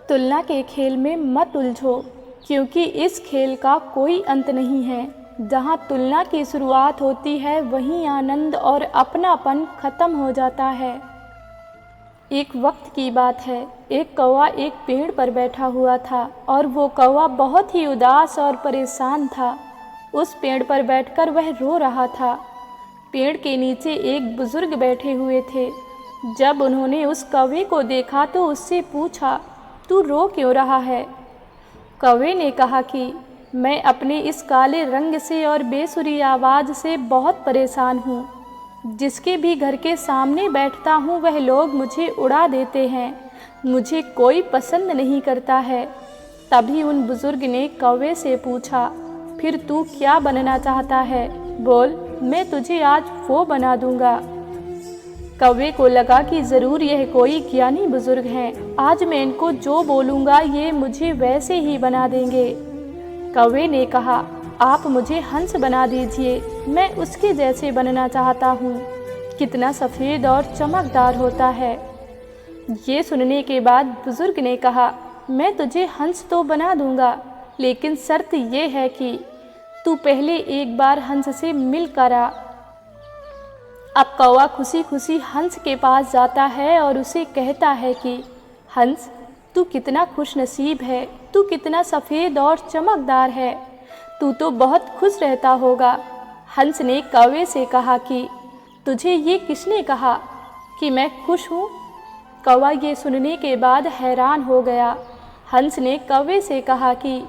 तुलना के खेल में मत उलझो, क्योंकि इस खेल का कोई अंत नहीं है। जहाँ तुलना की शुरुआत होती है वहीं आनंद और अपनापन खत्म हो जाता है। एक वक्त की बात है, एक कौवा एक पेड़ पर बैठा हुआ था और वो कौवा बहुत ही उदास और परेशान था। उस पेड़ पर बैठकर वह रो रहा था। पेड़ के नीचे एक बुजुर्ग बैठे हुए थे। जब उन्होंने उस कौवे को देखा तो उससे पूछा, तू रो क्यों रहा है? कौवे ने कहा कि मैं अपने इस काले रंग से और बेसुरी आवाज़ से बहुत परेशान हूँ। जिसके भी घर के सामने बैठता हूँ वह लोग मुझे उड़ा देते हैं। मुझे कोई पसंद नहीं करता है। तभी उन बुजुर्ग ने कौवे से पूछा, फिर तू क्या बनना चाहता है? बोल, मैं तुझे आज वो बना दूंगा। कौवे को लगा कि ज़रूर यह कोई ज्ञानी बुजुर्ग हैं। आज मैं इनको जो बोलूँगा ये मुझे वैसे ही बना देंगे। कौवे ने कहा, आप मुझे हंस बना दीजिए, मैं उसके जैसे बनना चाहता हूँ। कितना सफ़ेद और चमकदार होता है। ये सुनने के बाद बुजुर्ग ने कहा, मैं तुझे हंस तो बना दूँगा, लेकिन शर्त ये है कि तू पहले एक बार हंस से मिल कर आ। अब कौवा खुशी खुशी हंस के पास जाता है और उसे कहता है कि हंस, तू कितना खुशनसीब है, तू कितना सफ़ेद और चमकदार है, तू तो बहुत खुश रहता होगा। हंस ने कौवे से कहा कि तुझे ये किसने कहा कि मैं खुश हूँ? कौवा ये सुनने के बाद हैरान हो गया। हंस ने कौवे से कहा कि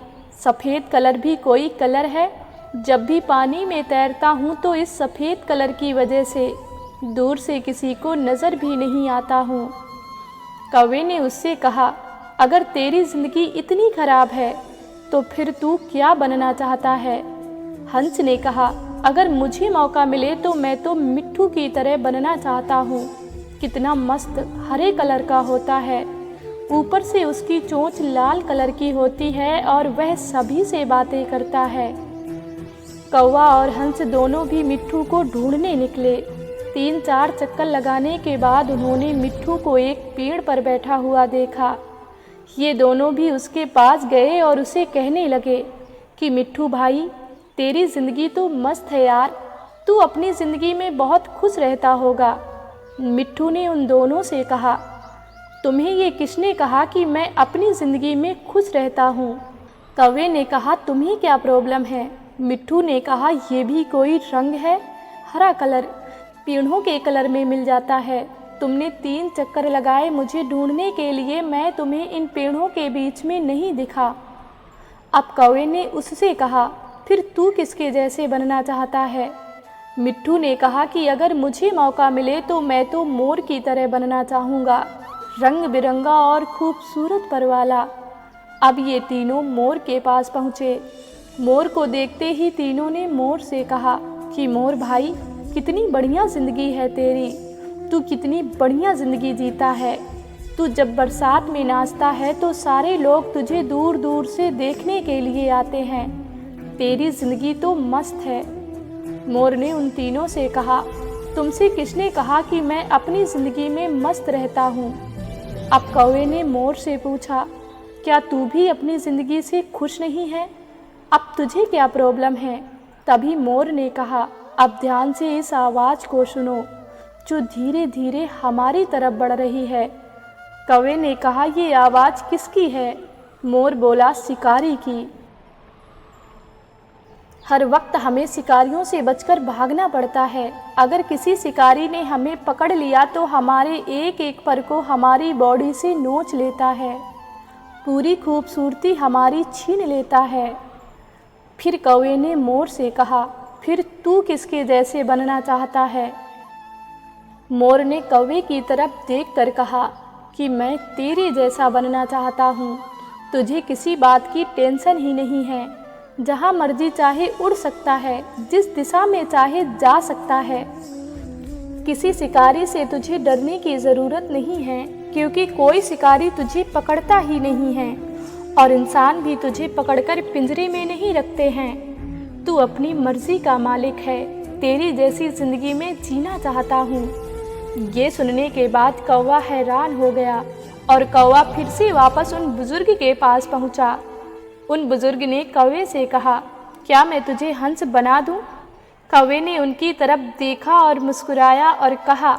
सफ़ेद कलर भी कोई कलर है। जब भी पानी में तैरता हूँ तो इस सफ़ेद कलर की वजह से दूर से किसी को नज़र भी नहीं आता हूँ। कौवे ने उससे कहा, अगर तेरी ज़िंदगी इतनी ख़राब है तो फिर तू क्या बनना चाहता है? हंस ने कहा, अगर मुझे मौका मिले तो मैं तो मिट्ठू की तरह बनना चाहता हूँ। कितना मस्त हरे कलर का होता है, ऊपर से उसकी चोंच लाल कलर की होती है और वह सभी से बातें करता है। कौवा और हंस दोनों भी मिट्ठू को ढूंढने निकले। 3-4 चक्कर लगाने के बाद उन्होंने मिट्ठू को एक पेड़ पर बैठा हुआ देखा। ये दोनों भी उसके पास गए और उसे कहने लगे कि मिट्ठू भाई, तेरी ज़िंदगी तो मस्त है यार, तू अपनी ज़िंदगी में बहुत खुश रहता होगा। मिट्ठू ने उन दोनों से कहा, तुम्हें ये किसने कहा कि मैं अपनी ज़िंदगी में खुश रहता हूँ? कौवे ने कहा, तुम्हें क्या प्रॉब्लम है? मिट्ठू ने कहा, ये भी कोई रंग है? हरा कलर पेड़ों के कलर में मिल जाता है। तुमने 3 चक्कर लगाए मुझे ढूंढने के लिए, मैं तुम्हें इन पेड़ों के बीच में नहीं दिखा। अब कौवे ने उससे कहा, फिर तू किसके जैसे बनना चाहता है? मिट्ठू ने कहा कि अगर मुझे मौका मिले तो मैं तो मोर की तरह बनना चाहूँगा, रंग बिरंगा और खूबसूरत पर वाला। अब ये तीनों मोर के पास पहुँचे। मोर को देखते ही तीनों ने मोर से कहा कि मोर भाई, कितनी बढ़िया ज़िंदगी है तेरी, तू कितनी बढ़िया ज़िंदगी जीता है। तू जब बरसात में नाचता है तो सारे लोग तुझे दूर दूर से देखने के लिए आते हैं। तेरी ज़िंदगी तो मस्त है। मोर ने उन तीनों से कहा, तुमसे किसने कहा कि मैं अपनी ज़िंदगी में मस्त रहता हूँ? अब कौवे ने मोर से पूछा, क्या तू भी अपनी ज़िंदगी से खुश नहीं है? अब तुझे क्या प्रॉब्लम है? तभी मोर ने कहा, अब ध्यान से इस आवाज़ को सुनो जो धीरे धीरे हमारी तरफ बढ़ रही है। कौवे ने कहा, ये आवाज़ किसकी है? मोर बोला, शिकारी की। हर वक्त हमें शिकारियों से बचकर भागना पड़ता है। अगर किसी शिकारी ने हमें पकड़ लिया तो हमारे एक एक पर को हमारी बॉडी से नोच लेता है, पूरी खूबसूरती हमारी छीन लेता है। फिर कौवे ने मोर से कहा, फिर तू किसके जैसे बनना चाहता है? मोर ने कौवे की तरफ देखकर कहा कि मैं तेरे जैसा बनना चाहता हूँ। तुझे किसी बात की टेंशन ही नहीं है, जहाँ मर्जी चाहे उड़ सकता है, जिस दिशा में चाहे जा सकता है। किसी शिकारी से तुझे डरने की ज़रूरत नहीं है, क्योंकि कोई शिकारी तुझे पकड़ता ही नहीं है और इंसान भी तुझे पकड़कर पिंजरे में नहीं रखते हैं। तू अपनी मर्जी का मालिक है। तेरी जैसी ज़िंदगी में जीना चाहता हूँ। ये सुनने के बाद कौवा हैरान हो गया और कौवा फिर से वापस उन बुजुर्ग के पास पहुंचा। उन बुजुर्ग ने कौवे से कहा, क्या मैं तुझे हंस बना दूं? कौवे ने उनकी तरफ देखा और मुस्कुराया और कहा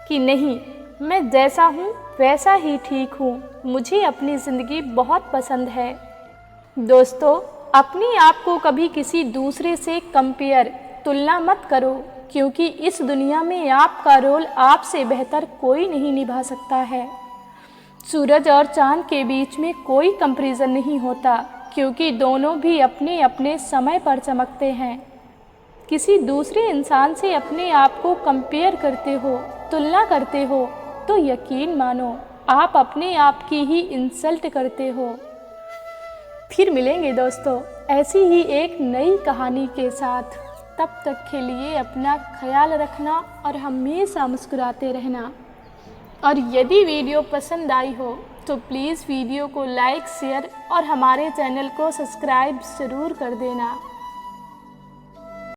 कि नहीं, मैं जैसा हूँ वैसा ही ठीक हूँ। मुझे अपनी ज़िंदगी बहुत पसंद है। दोस्तों, अपने आप को कभी किसी दूसरे से कंपेयर, तुलना मत करो, क्योंकि इस दुनिया में आपका रोल आपसे बेहतर कोई नहीं निभा सकता है। सूरज और चांद के बीच में कोई कंपैरिजन नहीं होता, क्योंकि दोनों भी अपने अपने समय पर चमकते हैं। किसी दूसरे इंसान से अपने आप को कंपेयर करते हो, तुलना करते हो, तो यकीन मानो आप अपने आप की ही इंसल्ट करते हो। फिर मिलेंगे दोस्तों ऐसी ही एक नई कहानी के साथ। तब तक के लिए अपना ख्याल रखना और हमेशा मुस्कुराते रहना। और यदि वीडियो पसंद आई हो तो प्लीज़ वीडियो को लाइक, शेयर और हमारे चैनल को सब्सक्राइब ज़रूर कर देना।